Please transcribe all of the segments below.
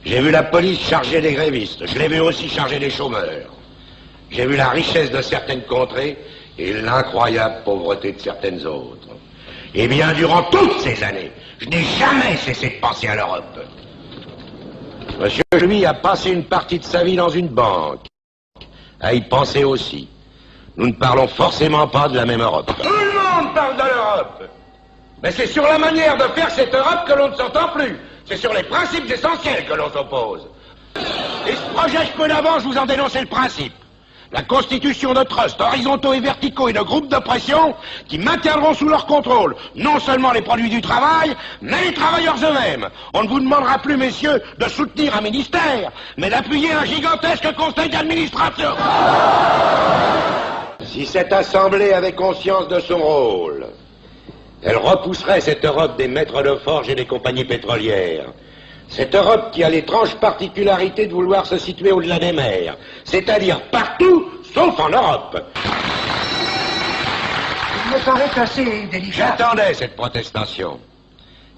J'ai vu la police charger des grévistes, je l'ai vu aussi charger des chômeurs. J'ai vu la richesse de certaines contrées et l'incroyable pauvreté de certaines autres. Et bien, durant toutes ces années, je n'ai jamais cessé de penser à l'Europe. Monsieur, lui, a passé une partie de sa vie dans une banque. À y penser aussi. Nous ne parlons forcément pas de la même Europe. Tout le monde parle de l'Europe. Mais c'est sur la manière de faire cette Europe que l'on ne s'entend plus. C'est sur les principes essentiels que l'on s'oppose. Et ce projet, je peux d'avance vous en dénoncer le principe. La constitution de trusts horizontaux et verticaux et de groupes de pression qui maintiendront sous leur contrôle non seulement les produits du travail, mais les travailleurs eux-mêmes. On ne vous demandera plus, messieurs, de soutenir un ministère, mais d'appuyer un gigantesque conseil d'administration. Si cette assemblée avait conscience de son rôle, elle repousserait cette Europe des maîtres de forge et des compagnies pétrolières. Cette Europe qui a l'étrange particularité de vouloir se situer au-delà des mers, c'est-à-dire partout, sauf en Europe. Il me paraît assez délicat. J'attendais cette protestation.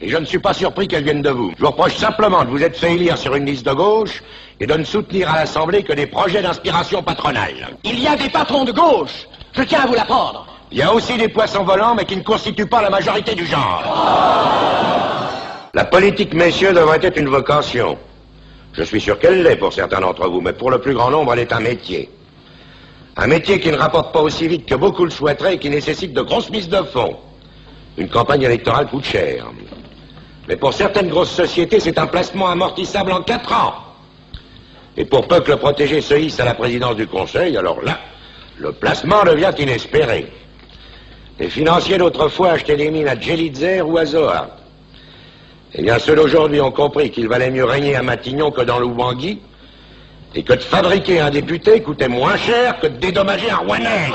Et je ne suis pas surpris qu'elle vienne de vous. Je vous reproche simplement de vous être fait élire sur une liste de gauche et de ne soutenir à l'Assemblée que des projets d'inspiration patronale. Il y a des patrons de gauche. Je tiens à vous l'apprendre. Il y a aussi des poissons volants, mais qui ne constituent pas la majorité du genre. La politique, messieurs, devrait être une vocation. Je suis sûr qu'elle l'est pour certains d'entre vous, mais pour le plus grand nombre, elle est un métier. Un métier qui ne rapporte pas aussi vite que beaucoup le souhaiteraient et qui nécessite de grosses mises de fonds. Une campagne électorale coûte cher. Mais pour certaines grosses sociétés, c'est un placement amortissable en 4 ans. Et pour peu que le protégé se hisse à la présidence du Conseil, alors là, le placement devient inespéré. Les financiers d'autrefois achetaient des mines à Djelitzer ou à Zoa. Eh bien, ceux d'aujourd'hui ont compris qu'il valait mieux régner à Matignon que dans l'Oubangui, et que de fabriquer un député coûtait moins cher que de dédommager un Rouennais.